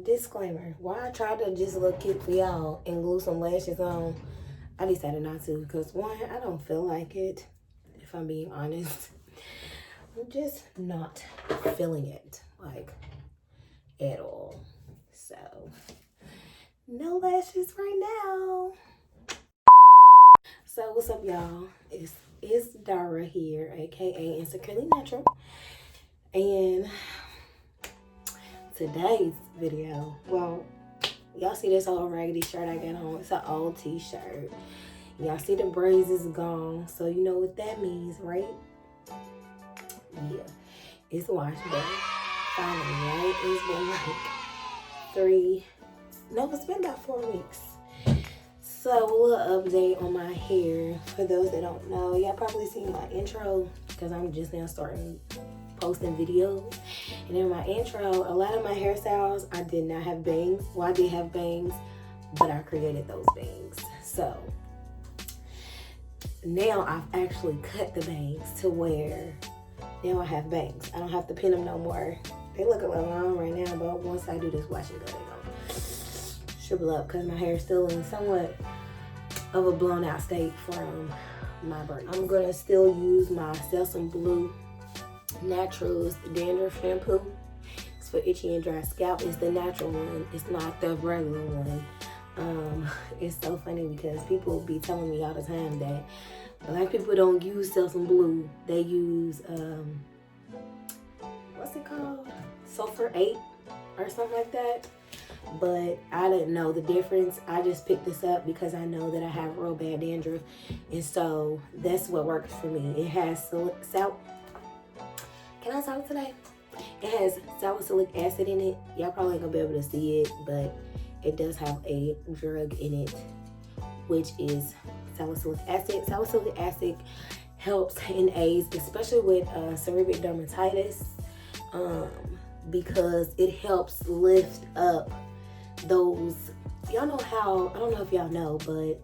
disclaimer, why I tried to just look cute for y'all and glue some lashes on, I decided not to, because one, I don't feel like it, if I'm being honest. I'm just not feeling it, like, at all. So, no lashes right now. So, what's up, y'all? It's Dara here, aka Insecurely Natural. And today's video, well, y'all see this old raggedy shirt I got on? It's an old t-shirt. Y'all see the braids is gone, so you know what that means, right? Yeah, it's washed day. Finally, right? It's been like it's been about 4 weeks. So a little update on my hair. For those that don't know, y'all probably seen my intro because I'm just now starting posting videos. And in my intro, a lot of my hairstyles, I did not have bangs. Well, I did have bangs, but I created those bangs. So now I've actually cut the bangs to where now I have bangs. I don't have to pin them no more. They look a little long right now, but once I do this wash and go, they're gonna shrivel up because my hair is still in somewhat of a blown out state from my braids. I'm gonna still use my Sesame Blue Naturals Dandruff Shampoo. It's for itchy and dry scalp. It's the natural one. It's not the regular one. It's so funny because people be telling me all the time that Black people don't use Sesame Blue. They use what's it called? Sulfur 8 or something like that. But I didn't know the difference. I just picked this up because I know that I have real bad dandruff, and so that's what works for me. It has Can I talk today? It has salicylic acid in it. Y'all probably ain't gonna be able to see it, but it does have a drug in it, which is salicylic acid. Salicylic acid helps and aids, especially with seborrheic dermatitis, because it helps lift up those. Y'all know how, I don't know if y'all know, but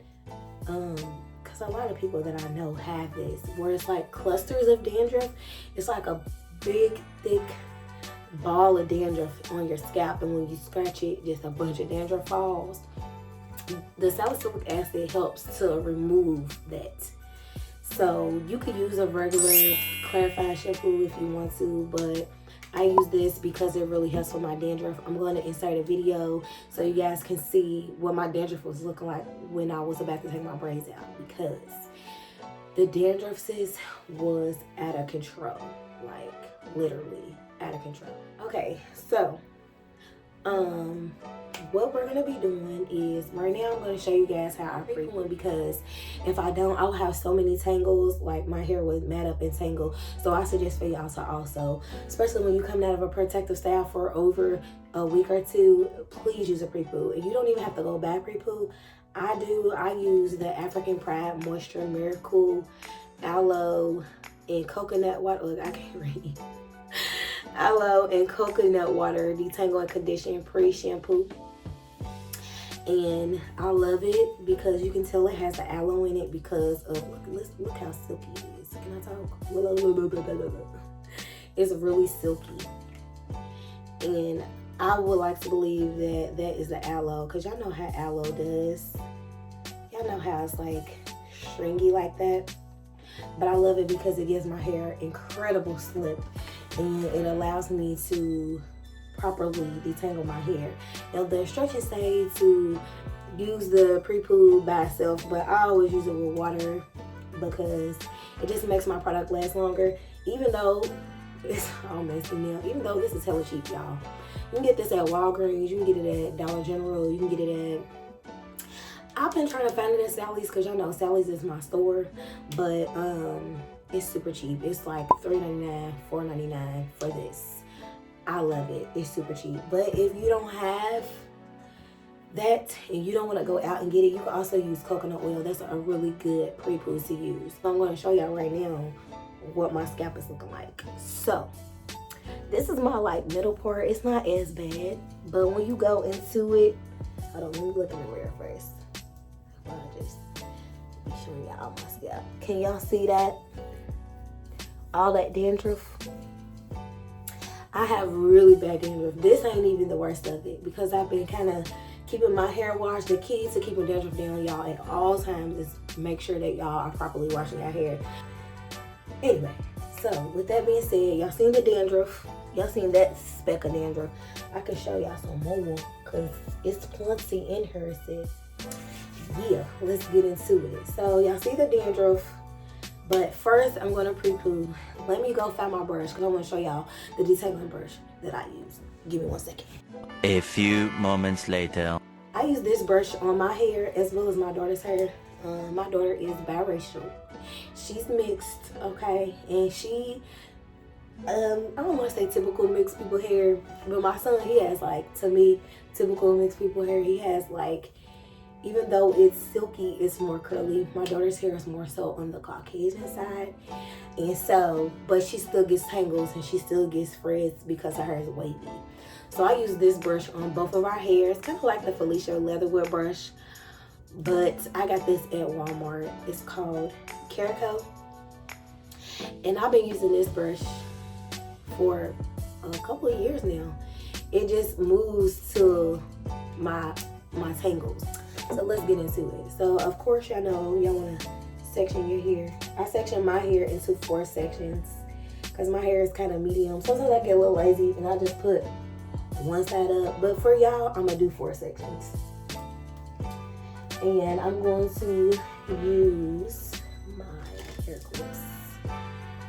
because a lot of people that I know have this, where it's like clusters of dandruff. It's like a big, thick ball of dandruff on your scalp, and when you scratch it, just a bunch of dandruff falls. The salicylic acid helps to remove that. So you could use a regular clarifying shampoo if you want to, but I use this because it really helps with my dandruff. I'm going to insert a video so you guys can see what my dandruff was looking like when I was about to take my braids out, because the dandruff, sis, was out of control. Like, literally out of control. Okay, so what we're gonna be doing is, right now I'm gonna show you guys how I pre-shampoo, because if I don't, I'll have so many tangles. Like, my hair was mad up and tangled. So I suggest for y'all to also, especially when you're coming out of a protective style for over a week or two, please use a pre-poo. And you don't even have to go back pre-poo. I use the African Pride Moisture Miracle Aloe and Coconut Water. Look, I can't read. Aloe and Coconut Water Detangle and Condition Pre-Shampoo. And I love it because you can tell it has the aloe in it because of, look how silky it is. Can I talk? It's really silky. And I would like to believe that that is the aloe, because y'all know how aloe does. Y'all know how it's like stringy like that. But I love it because it gives my hair incredible slip, and it allows me to properly detangle my hair. Now, the instructions say to use the pre-poo by itself, but I always use it with water because it just makes my product last longer. Even though it's all messy now, even though this is hella cheap, y'all. You can get this at Walgreens, you can get it at Dollar General, you can get it at, I've been trying to find it at Sally's, because y'all know Sally's is my store, but it's super cheap. It's like $3.99, $4.99 for this. I love it. It's super cheap. But if you don't have that and you don't want to go out and get it, you can also use coconut oil. That's a really good pre-poo to use. So I'm going to show y'all right now what my scalp is looking like. So this is my like middle part. It's not as bad, but when you go into it, hold on, let me look in the mirror first. I'll just be showing y'all my scalp. Can y'all see that? All that dandruff. I have really bad dandruff. This ain't even the worst of it because I've been kind of keeping my hair washed. The key to keeping dandruff down, y'all, at all times is make sure that y'all are properly washing your hair. Anyway, so with that being said, y'all seen the dandruff. Y'all seen that speck of dandruff. I can show y'all some more because it's plenty in her, sis. Yeah, let's get into it. So y'all see the dandruff, but first I'm gonna pre-poo. Let me go find my brush because I want to show y'all the detangling brush that I use. Give me 1 second. A few moments later. I use this brush on my hair as well as my daughter's hair. My daughter is biracial. She's mixed, okay, and she I don't want to say typical mixed people hair, but my son, he has like, to me, typical mixed people hair. He has like, even though it's silky, it's more curly. My daughter's hair is more so on the Caucasian side, and so, but she still gets tangles and she still gets frizz because her hair is wavy. So I use this brush on both of our hairs, kind of like the Felicia Leatherwood brush, but I got this at Walmart. It's called Carico, and I've been using this brush for a couple of years now. It just moves to my tangles. So let's get into it. So of course y'all know y'all want to section your hair. I section my hair into 4 sections because my hair is kind of medium. Sometimes I get a little lazy and I just put one side up, but for y'all I'm gonna do 4 sections. And I'm going to use my hair clips.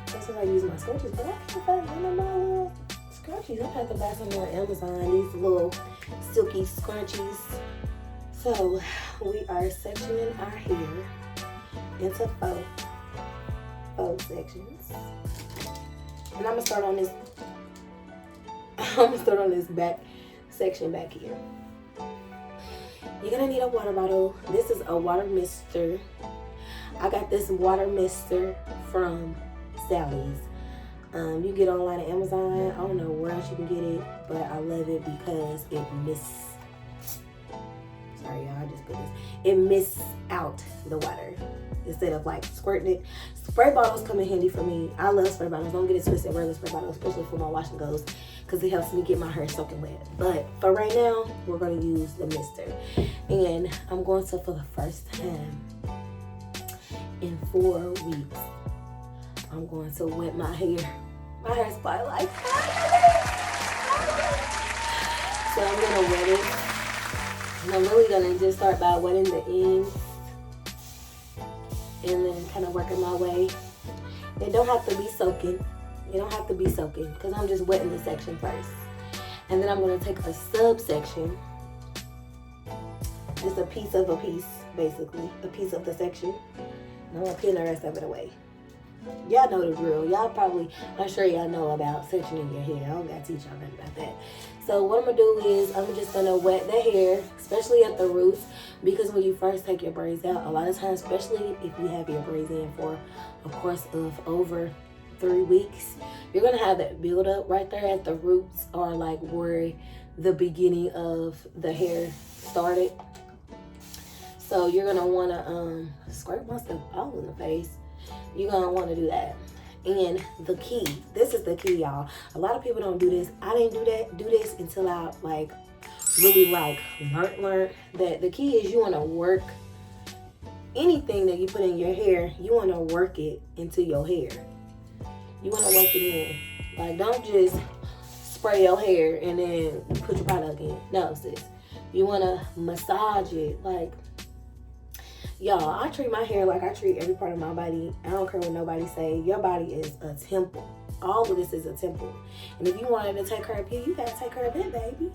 Sometimes I use my scrunchies, but I can't find none of my little scrunchies. I have to buy some more on Amazon, these little silky scrunchies. So we are sectioning our hair into 4 sections. And I'm gonna start on this back section back here. You're gonna need a water bottle. This is a water mister. I got this water mister from Sally's. You get online at Amazon. I don't know where else you can get it, but I love it because sorry y'all, I just put this. It mists out the water instead of like squirting it. Spray bottles come in handy for me. I love spray bottles. Don't get it twisted. Regular spray bottles, especially for my wash and goes, because it helps me get my hair soaking wet. But for right now, we're going to use the mister. And I'm going to, for the first time in 4 weeks, I'm going to wet my hair. My hair's probably like, so I'm going to wet it. And I'm really going to just start by wetting the ends and then kind of working my way. It don't have to be soaking. You don't have to be soaking because I'm just wetting the section first. And then I'm going to take a subsection, just a piece, basically, a piece of the section. And I'm going to pin the rest of it away. Y'all know the drill. Y'all probably, I'm sure y'all know about sectioning your hair. I don't got to teach y'all nothing about that. So what I'm going to do is I'm just going to wet the hair, especially at the roots, because when you first take your braids out, a lot of times, especially if you have your braids in for a course of over 3 weeks, you're going to have that build up right there at the roots, or like where the beginning of the hair started. So you're going to want to squirt myself all in the face. You're going to want to do that. And the key, this is the key, y'all. A lot of people don't do this. I didn't do this until I like really like learned that the key is you want to work anything that you put in your hair. You want to work it into your hair. You want to work it in. Like, don't just spray your hair and then put your product in. No, sis. You want to massage it. Like, y'all, I treat my hair like I treat every part of my body. I don't care what nobody say. Your body is a temple. All of this is a temple. And if you wanted to take care of it, you got to take care of it, baby.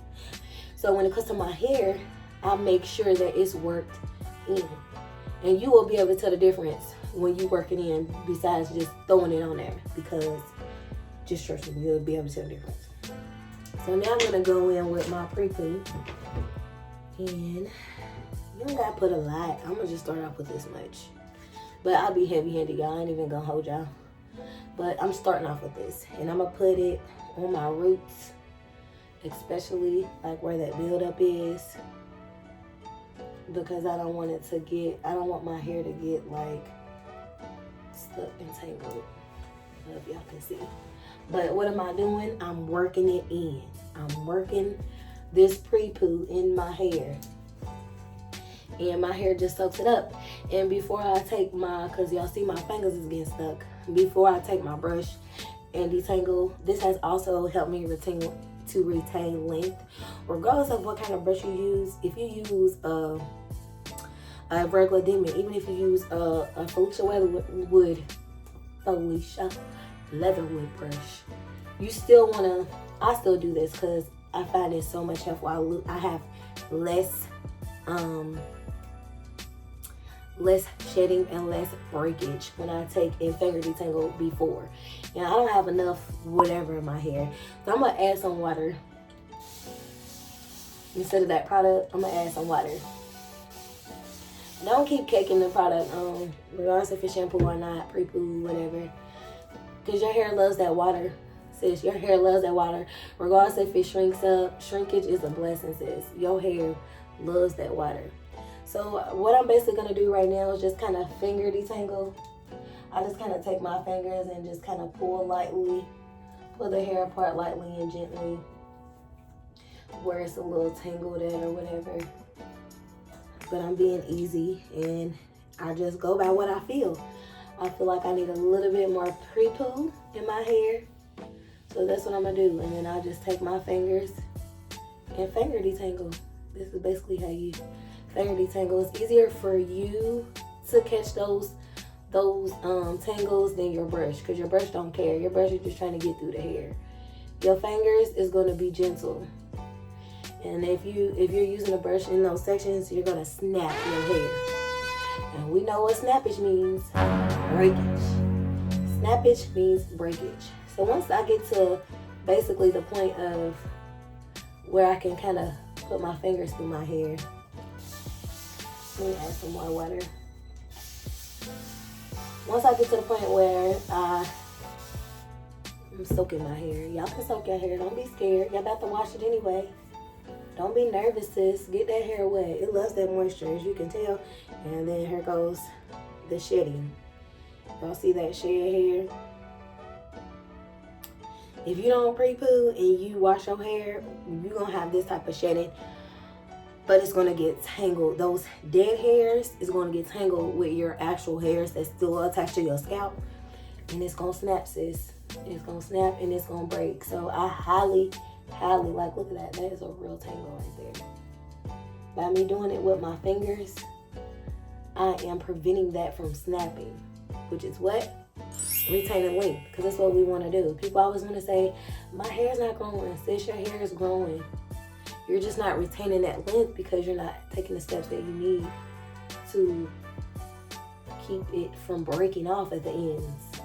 So when it comes to my hair, I make sure that it's worked in. And you will be able to tell the difference when you work it in, besides just throwing it on there, because just trust me, you'll be able to tell the difference. So now I'm going to go in with my pre-poo. And you don't got to put a lot. I'm going to just start off with this much. But I'll be heavy-handed, y'all. I ain't even going to hold y'all. But I'm starting off with this. And I'm going to put it on my roots, especially like where that buildup is. Because I don't want it to get, I don't want my hair to get like stuck and tangled. I don't know if y'all can see. But what am I doing? I'm working it in. I'm working this pre-poo in my hair. And my hair just soaks it up. And before I take my, because y'all see my fingers is getting stuck. Before I take my brush and detangle, this has also helped me retain length. Regardless of what kind of brush you use, if you use a regular demon, even if you use a Felicia Leatherwood brush, you still wanna, I still do this because I find it so much helpful. I have less shedding and less breakage when I take and finger detangle before. And I don't have enough whatever in my hair. So I'm gonna add some water. Instead of that product, I'm gonna add some water. Don't keep caking the product on, regardless if it's shampoo or not, pre-poo, whatever. Because your hair loves that water, sis. Your hair loves that water. Regardless if it shrinks up, shrinkage is a blessing, sis. Your hair loves that water. So what I'm basically going to do right now is just kind of finger detangle. I just kind of take my fingers and just kind of pull lightly, pull the hair apart lightly and gently where it's a little tangled at or whatever. But I'm being easy and I just go by what I feel. I feel like I need a little bit more pre-poo in my hair. So that's what I'm going to do. And then I'll just take my fingers and finger detangle. This is basically how you finger detangle. It's easier for you to catch those tangles than your brush, because your brush don't care. Your brush is just trying to get through the hair. Your fingers is going to be gentle. And if you're using a brush in those sections, you're going to snap your hair. And we know what snappage means. Breakage. Snappage means breakage. So once I get to basically the point of where I can kind of put my fingers through my hair, let me add some more water. Once I get to the point where I'm soaking my hair. Y'all can soak your hair. Don't be scared. Y'all about to wash it anyway. Don't be nervous, sis. Get that hair wet. It loves that moisture, as you can tell. And then here goes the shedding. Y'all see that shed hair? If you don't pre-poo and you wash your hair, you're going to have this type of shedding. But it's going to get tangled. Those dead hairs is going to get tangled with your actual hairs that's still attached to your scalp. And it's going to snap, sis. It's going to snap and it's going to break. So I highly, like, look at that. That is a real tangle right there. By me doing it with my fingers, I am preventing that from snapping. Which is what? Retaining length. Because that's what we want to do. People always want to say, my hair's not growing. Sis, your hair is growing. You're just not retaining that length because you're not taking the steps that you need to keep it from breaking off at the ends.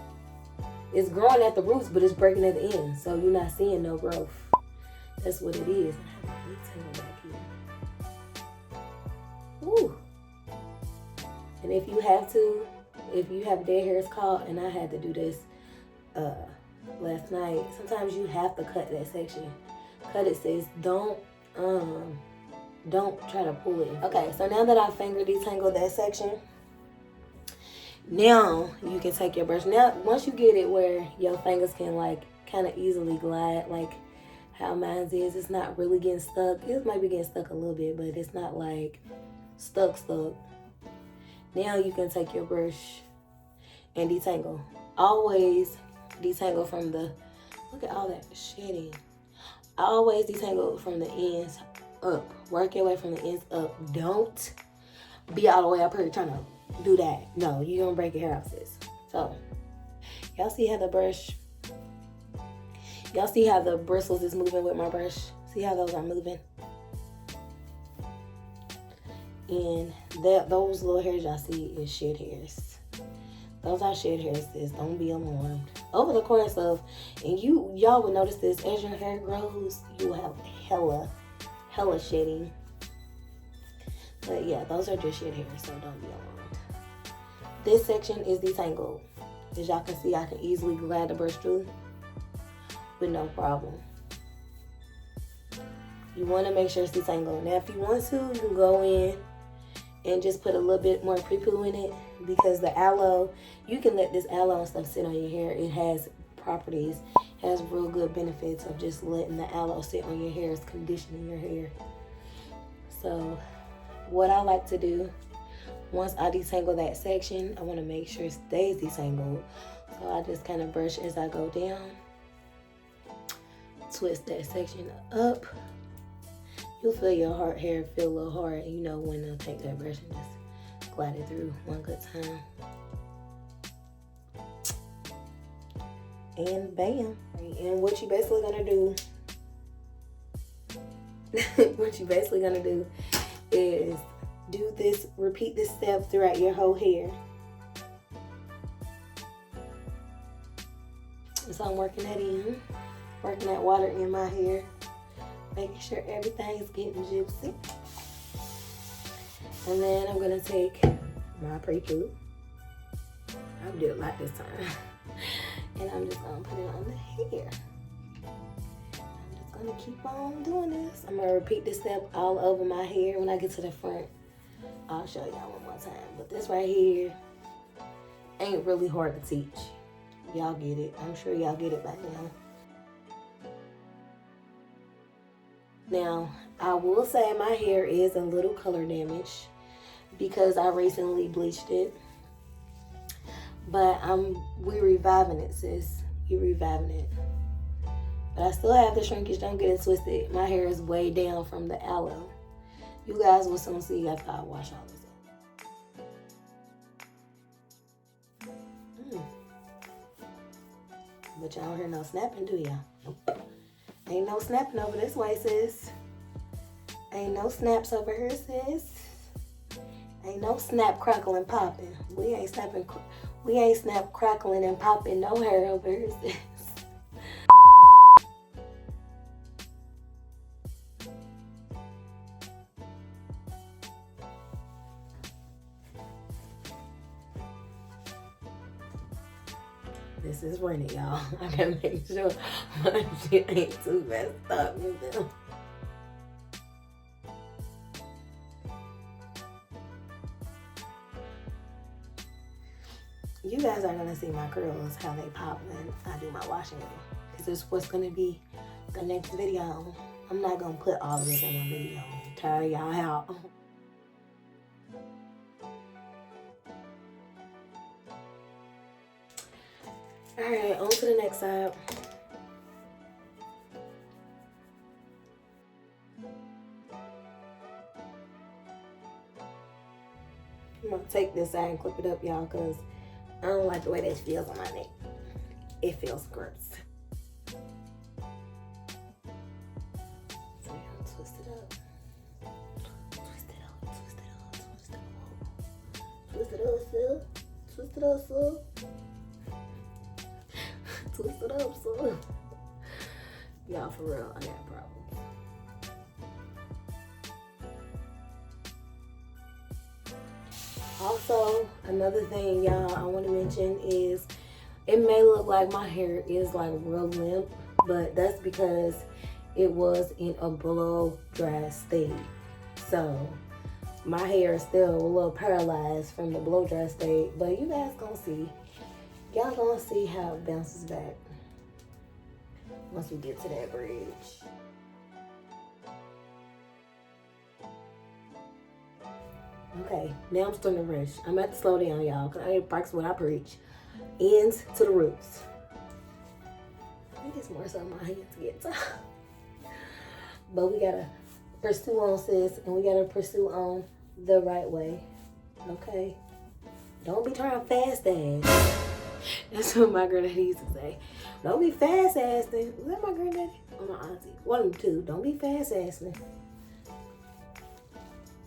It's growing at the roots, but it's breaking at the ends. So you're not seeing no growth. That's what it is. I have a detangle back here. Woo. And if you have dead hairs caught, and I had to do this last night, sometimes you have to cut that section. Cut it, sis. Don't try to pull it. Okay, so now that I finger detangled that section, now you can take your brush. Now, once you get it where your fingers can like kind of easily glide, like how mine is, it's not really getting stuck. It might be getting stuck a little bit, but it's not like stuck. Now you can take your brush and detangle. Always detangle from the, look at all that shedding. I always detangle from the ends up. Work your way from the ends up. Don't be all the way up here trying to do that. No, you're going to break your hair out, sis. So, y'all see how the bristles is moving with my brush? See how those are moving? And those little hairs y'all see is shed hairs. Those are shed hairs, sis. Don't be alarmed. Over the course of, and y'all will notice this, as your hair grows, you will have hella shedding. But yeah, those are just shed hairs, so don't be alarmed. This section is detangled. As y'all can see, I can easily glide the brush through with no problem. You want to make sure it's detangled. Now, if you want to, you can go in and just put a little bit more pre-poo in it, because the aloe, you can let this aloe and stuff sit on your hair. It has properties Has real good benefits of just letting the aloe sit on your hair. It's conditioning your hair. So what I like to do, once I detangle that section, I want to make sure it stays detangled. So I just kind of brush as I go down. Twist that section up. You'll feel your hair feel a little hard. You know when to take that brush and just glide it through one good time. And bam. And what you basically gonna do, is do this, repeat this step throughout your whole hair. So I'm working that water in my hair, making sure everything's getting juicy. And then I'm gonna take my pre-poo. I'll do it like this time. And I'm just gonna put it on the hair. I'm just gonna keep on doing this. I'm gonna repeat this step all over my hair. When I get to the front, I'll show y'all one more time. But this right here ain't really hard to teach. Y'all get it. I'm sure y'all get it by now. Now, I will say my hair is a little color damaged because I recently bleached it. But we reviving it, sis. We reviving it. But I still have the shrinkage. Don't get it twisted. My hair is way down from the aloe. You guys will soon see after I wash all this up. But y'all don't hear no snapping, do y'all? Nope. Ain't no snapping over this way, sis. Ain't no snaps over here, sis. Ain't no snap, crackle, and popping. We ain't snap, crackling, and popping no hair over here, sis. This is running, y'all. I gotta make sure my shit ain't too messed up, you know. You guys are gonna see my curls, how they pop when I do my washing. Because this is what's gonna be the next video. I'm not gonna put all of this in one video. Tire y'all out. Alright, on to the next side. I'm gonna take this side and clip it up, y'all, because I don't like the way this feels on my neck. It feels gross. So we're gonna twist it up. Twist it up, twist it up, twist it up. Twist it up, sis. Twist it up, sis. Twist it up, sis. Y'all, for real, I got problems. Also, another thing, y'all, I want to mention is it may look like my hair is like real limp, but that's because it was in a blow dry state. So my hair is still a little paralyzed from the blow dry state, but you guys gonna see. Y'all gonna see how it bounces back once we get to that bridge. Okay, now I'm starting to rush. I'm at to slow down, y'all, because I ain't practice what I preach. Ends to the roots. I think it's more so my hands get tired. But we gotta pursue on, sis, and we gotta pursue on the right way. Okay? Don't be trying fast ass. That's what my granddaddy used to say. Don't be fast assing. Was that my granddaddy or my auntie? One of them two. Don't be fast assing.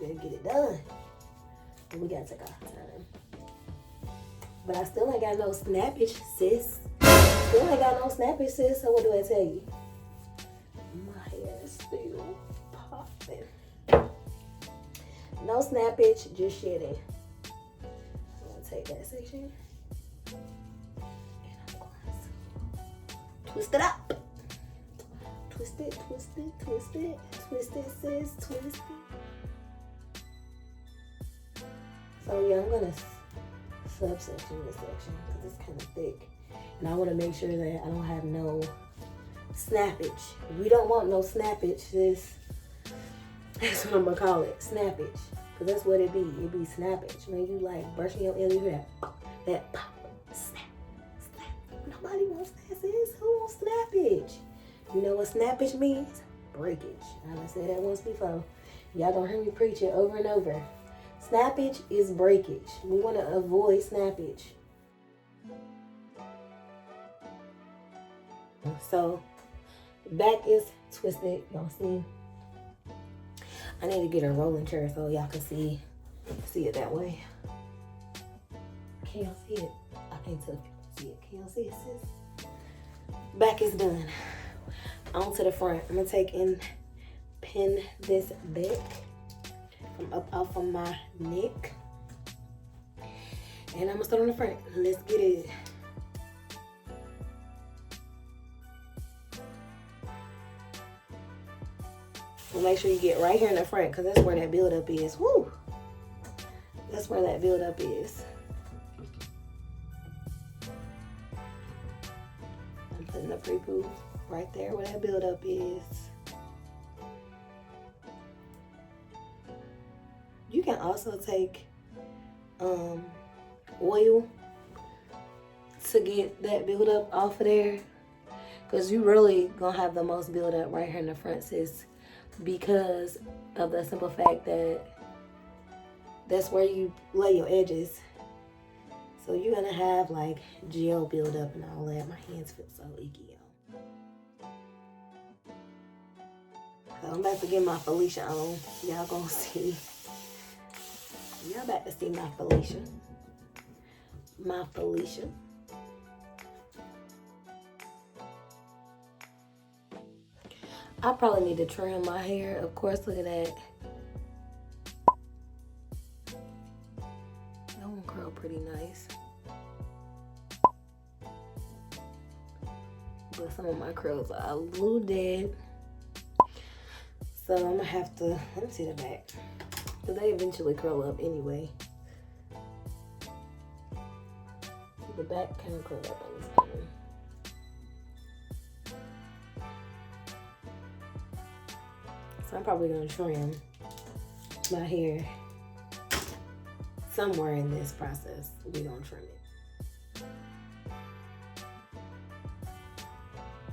Better get it done. And we gotta take our time. But I still ain't got no snappage, sis. Still ain't got no snappage, sis. So what do I tell you? My hair is still popping. No snappage, just shedding. I'm gonna take that section. And I'm going to twist it up. Twist it, twist it, twist it. Twist it, sis, twist it. So yeah, I'm gonna subsection this section because it's kind of thick. And I want to make sure that I don't have no snappage. We don't want no snappage, sis. That's what I'm gonna call it, snappage. Cause that's what it be. It be snappage. When you like brushing your ear, you hear that pop, snap, snap. Nobody wants that, sis. Who wants snappage? You know what snappage means? Breakage. I said that once before. Y'all gonna hear me preach it over and over. Snappage is breakage. We want to avoid snappage. So back is twisted. Y'all see? I need to get a rolling chair so y'all can see it that way. Can y'all see it? I can't tell if you can see it. Can y'all see it, sis? Back is done. On to the front. I'm gonna take and pin this back from up off of my neck. And I'm gonna start on the front. Let's get it. Well, make sure you get right here in the front because that's where that buildup is. Woo! That's where that buildup is. I'm putting the pre-poo right there where that buildup is. You can also take oil to get that buildup off of there because you really gonna have the most buildup right here in the front, sis. Because of the simple fact that that's where you lay your edges. So you're gonna have like gel buildup and all that. My hands feel so icky, y'all. So I'm about to get my Felicia on. Y'all gonna see. Y'all about to see my Felicia. My Felicia. I probably need to trim my hair. Of course, look at that. That one curl pretty nice. But some of my curls are a little dead. So I'm gonna have to, let me see the back. Because they eventually curl up anyway. The back kind of curl up on this one. So I'm probably gonna trim my hair somewhere in this process. We're gonna trim it.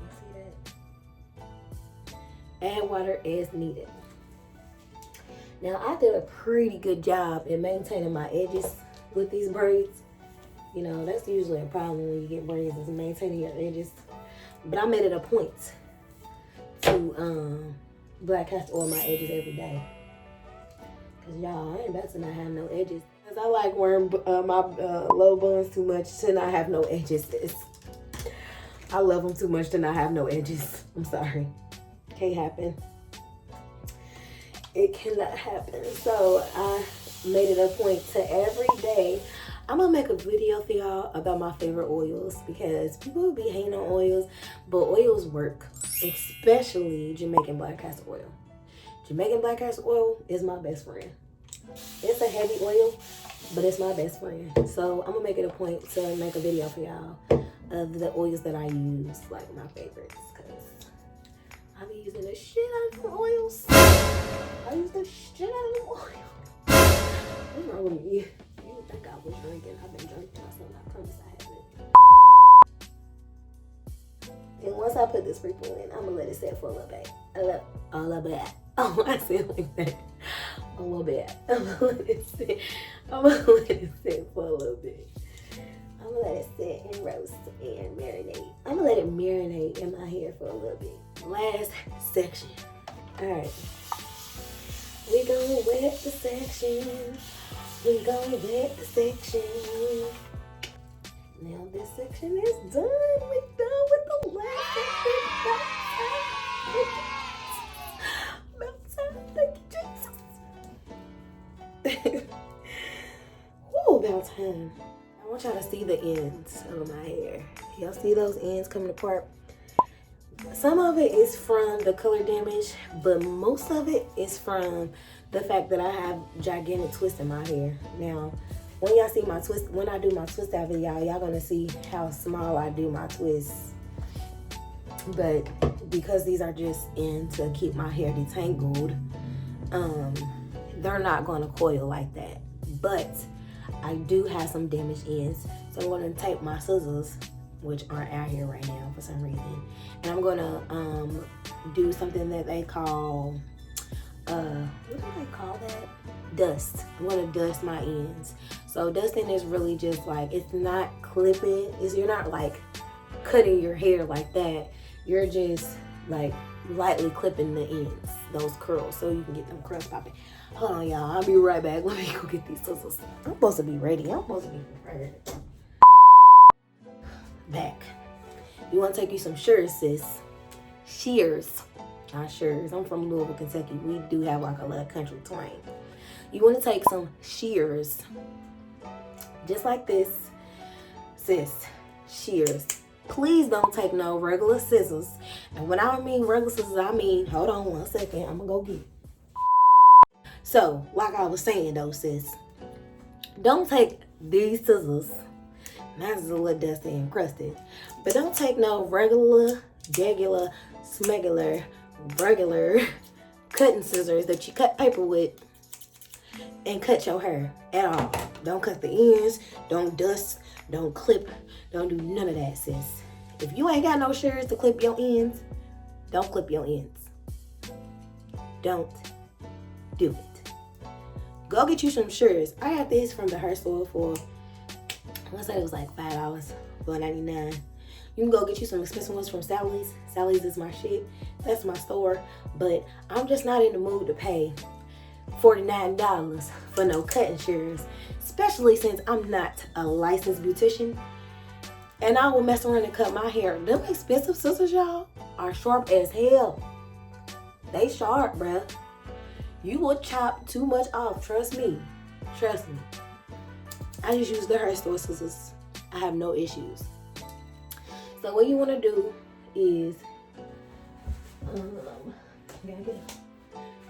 You see that? Add water as needed. Now I did a pretty good job in maintaining my edges with these braids. You know, that's usually a problem when you get braids is maintaining your edges. But I made it a point to black cast oil my edges every day. Cause y'all, I ain't about to not have no edges. Cause I like wearing my low buns too much to not have no edges. I love them too much to not have no edges. I'm sorry. Can't happen. It cannot happen. So I made it a point to every day. I'm gonna make a video for y'all about my favorite oils because people will be hating on oils, but oils work, especially Jamaican black castor oil. Jamaican black castor oil is my best friend. It's a heavy oil, but it's my best friend. So I'm gonna make it a point to make a video for y'all of the oils that I use, like my favorites, because I be using the shit out of the oils. I use the shit out of the oil. What's wrong with me? You think I was drinking? I've been drinking myself. I promise I haven't. And once I put this pre-poo in, I'm gonna let it set for a little bit. A little bit. Oh, I said like that. A little bit. I'm gonna let it sit. I'm gonna let it sit for a little bit. I'm gonna let it sit and roast and marinate. I'm gonna let it marinate in my hair for a little bit. Last section. All right. We gonna wet the section. We gonna wet the section. Now this section is done. We done with the last section. About time. Thank you, Jesus. Woo, about time. I want y'all to see the ends of my hair. Y'all see those ends coming apart? Some of it is from the color damage, but most of it is from the fact that I have gigantic twists in my hair. Now, When y'all see my twist, when I do my twist out video, y'all gonna see how small I do my twists. But because these are just in to keep my hair detangled, they're not gonna coil like that. But I do have some damaged ends, so I'm gonna take my scissors, which aren't out here right now for some reason, and I'm gonna do something that they call what do they call that? Dust. I'm gonna dust my ends. So dusting is really just like, it's not clipping, you're not like cutting your hair like that. You're just like lightly clipping the ends, those curls, so you can get them curls popping. Hold on, y'all. I'll be right back. Let me go get these scissors. I'm supposed to be ready. I'm supposed to be prepared. Back. You want to take you some shears, sis. Shears. Not shears. I'm from Louisville, Kentucky. We do have like a little country twang. You want to take some shears. Just like this. Sis. Shears. Please don't take no regular scissors. And when I mean regular scissors, I mean, hold on one second. I'm going to go get it. So, like I was saying though, sis. Don't take these scissors. Mine's a little dusty and crusted. But don't take no regular, smegular, regular cutting scissors that you cut paper with and cut your hair at all. Don't cut the ends. Don't dust. Don't clip. Don't do none of that, sis. If you ain't got no shears to clip your ends, don't clip your ends. Don't do it. Go get you some shears. I got this from the hair store for, I said it was like $5, $4.99. You can go get you some expensive ones from Sally's. Sally's is my shit. That's my store. But I'm just not in the mood to pay $49 for no cutting shears, especially since I'm not a licensed beautician. And I will mess around and cut my hair. Them expensive scissors, y'all, are sharp as hell. They sharp, bruh. You will chop too much off. Trust me. Trust me. I just use the hair store scissors. I have no issues. So what you want to do is,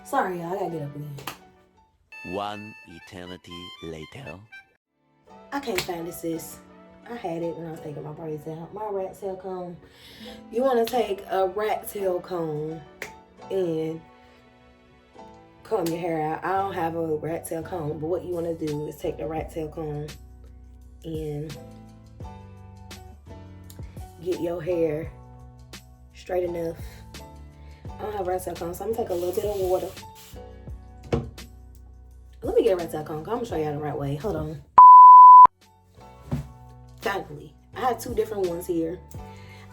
sorry, y'all, I gotta get up again. One eternity later. I can't find this, sis. I had it when I was taking my braids out. My rat tail comb. You want to take a rat tail comb and comb your hair out. I don't have a rat tail comb, but what you want to do is take the rat tail comb and get your hair straight enough. I don't have a rat tail comb, so I'm gonna take a little bit of water. Let me get a rat tail comb. I'm gonna show y'all the right way. Hold on. Finally, I have two different ones here.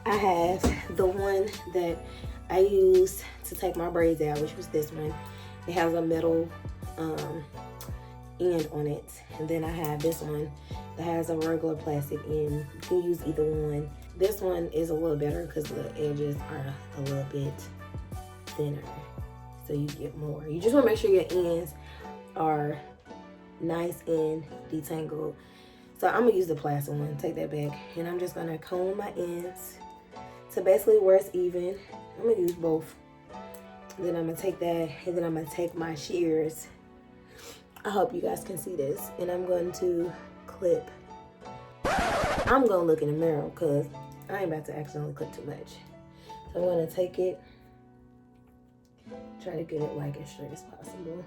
I have the one that I used to take my braids out, which was this one. It has a metal end on it. And then I have this one that has a regular plastic end. You can use either one. This one is a little better because the edges are a little bit thinner, so you get more. You just want to make sure your ends are nice and detangled. So I'm gonna use the plastic one, take that back, and I'm just gonna comb my ends to basically where it's even. I'm gonna use both. Then I'm gonna take that, and then I'm gonna take my shears. I hope you guys can see this, and I'm going to clip. I'm gonna look in the mirror because I ain't about to accidentally clip too much. So I'm gonna take it, try to get it like as straight as possible,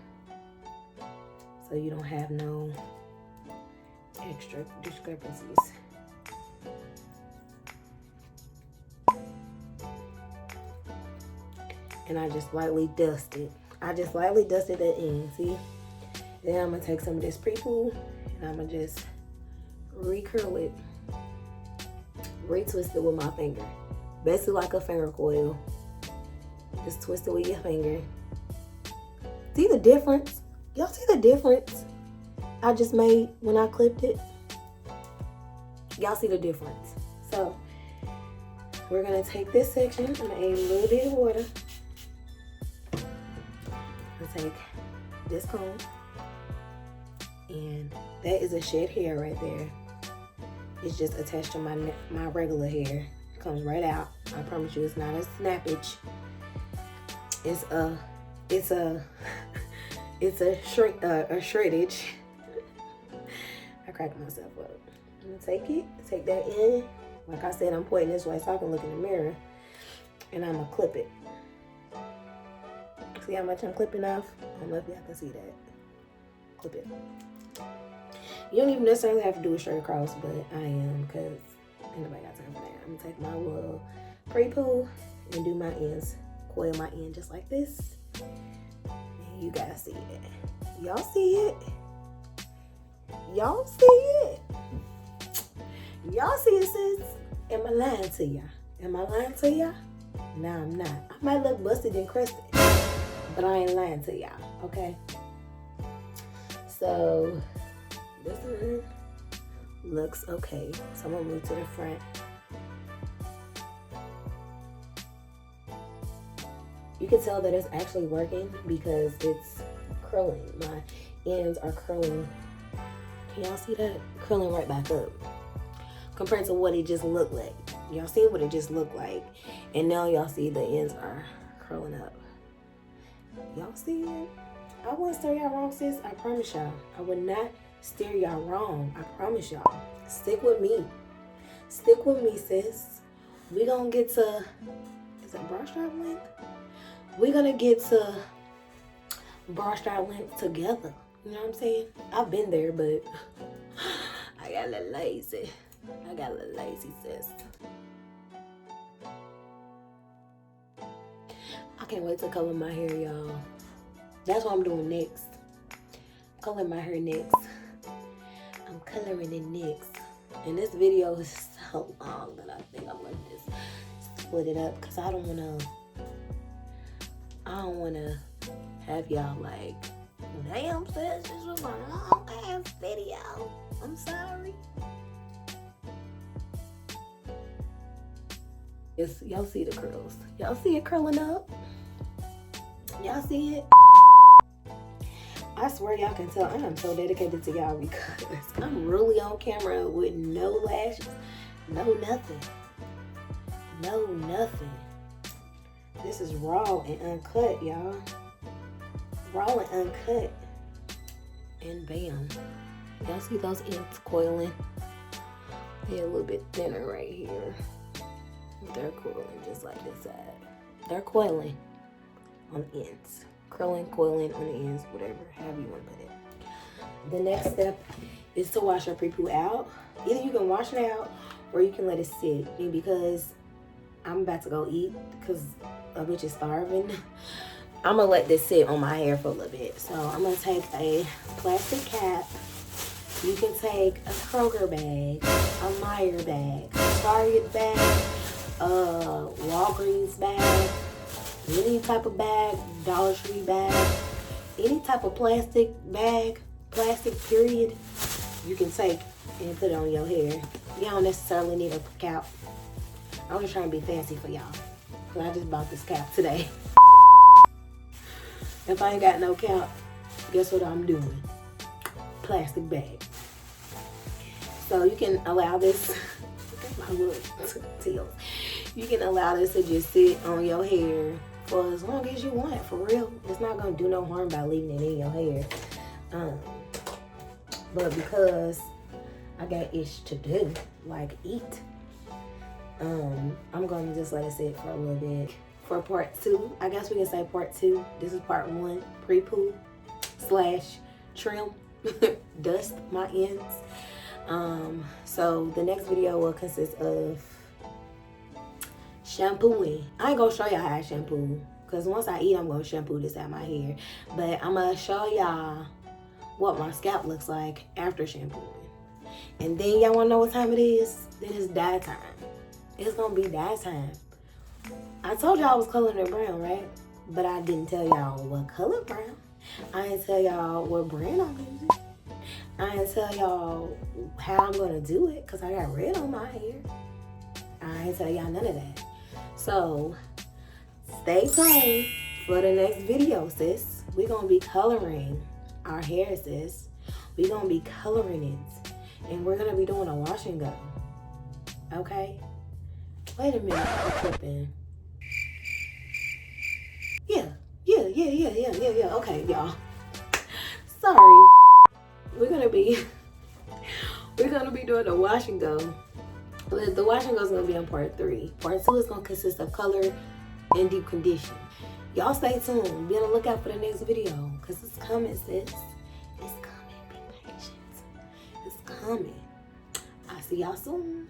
so you don't have no extra discrepancies. And I just lightly dust it. I just lightly dusted the end, see? Then I'm gonna take some of this pre-shampoo and I'm gonna just recurl it, retwist it with my finger. Basically like a finger coil. Just twist it with your finger. See the difference? Y'all see the difference I just made when I clipped it? Y'all see the difference? So we're gonna take this section. I'm gonna add a little bit of water. I'll take this comb, and that is a shed hair right there. It's just attached to my regular hair. It comes right out. I promise you, it's not a snappage. It's a shrinkage. I cracked myself up. I'm gonna take that in. Like I said, I'm pointing this way so I can look in the mirror. And I'm gonna clip it. See how much I'm clipping off? I don't know if y'all can see that. Clip it. You don't even necessarily have to do it straight across, but I am, because ain't nobody got time for that. I'm gonna take my little pre-poo and do my ends. Coil my end just like this. And you guys see it. Y'all see it? Y'all see it? Y'all see it, sis? Am I lying to y'all? Am I lying to y'all? No, I'm not. I might look busted and crusted, but I ain't lying to y'all, okay? So, this one looks okay. So I'm gonna move to the front. You can tell that it's actually working because it's curling. My ends are curling. Can y'all see that? Curling right back up. Compared to what it just looked like. Y'all see what it just looked like. And now y'all see the ends are curling up. Y'all see it? I wouldn't steer y'all wrong, sis. I promise y'all. I would not steer y'all wrong. I promise y'all. Stick with me. Stick with me, sis. We gonna get to, is it bra strap length? We're gonna get to bra strap length together. You know what I'm saying? I've been there, but I got a little lazy. I got a little lazy, sis. I can't wait to color my hair, y'all. That's what I'm doing next. Color my hair next. I'm coloring it next. And this video is so long that I think I'm gonna just split it up because I don't wanna have y'all like, damn sis, this was a long ass video. I'm sorry. Yes, y'all see the curls. Y'all see it curling up? Y'all see it? I swear y'all can tell I am so dedicated to y'all because I'm really on camera with no lashes, no nothing. No nothing. This is raw and uncut, y'all. Raw and uncut. And bam. Y'all see those ends coiling? They're a little bit thinner right here. They're coiling just like this side. They're coiling on the ends. Curling, coiling on the ends, whatever, however you want to put it. The next step is to wash your pre-poo out. Either you can wash it out or you can let it sit. And because I'm about to go eat because a bitch is starving, I'm going to let this sit on my hair for a little bit. So I'm going to take a plastic cap. You can take a Kroger bag, a Meijer bag, a Target bag, a Walgreens bag, any type of bag, Dollar Tree bag, any type of plastic bag, plastic period, you can take and put it on your hair. You don't necessarily need a cap. I'm just trying to be fancy for y'all. Cause I just bought this cap today. If I ain't got no cap, guess what I'm doing? Plastic bag. So you can allow this, look at my little tails. You can allow this to just sit on your hair for as long as you want, for real. It's not gonna do no harm by leaving it in your hair. But because I got ish to do, like eat, I'm gonna just let it sit for a little bit. For part 2, I guess we can say part 2. This is part 1, pre-poo / trim, dust my ends. So the next video will consist of shampooing. I ain't gonna show y'all how I shampoo, because once I eat, I'm gonna shampoo this out of my hair. But I'm gonna show y'all what my scalp looks like after shampooing. And then y'all wanna know what time it is? Then it's dye time. It's gonna be dye time. I told y'all I was coloring it brown, right? But I didn't tell y'all what color brown. I didn't tell y'all what brand I'm using. I didn't tell y'all how I'm gonna do it, because I got red on my hair. I didn't tell y'all none of that. So stay tuned for the next video, sis. We're gonna be coloring our hair, sis. We're gonna be coloring it. And we're gonna be doing a wash and go. Okay? Wait a minute, I'm clipping. Yeah. Okay, y'all. Sorry. We're gonna be We're gonna be doing the wash and go. The wash and go is gonna be on part 3. Part 2 is gonna consist of color and deep condition. Y'all stay tuned. Be on the lookout for the next video, cause it's coming, sis. It's coming. Be patient. It's coming. I'll see y'all soon.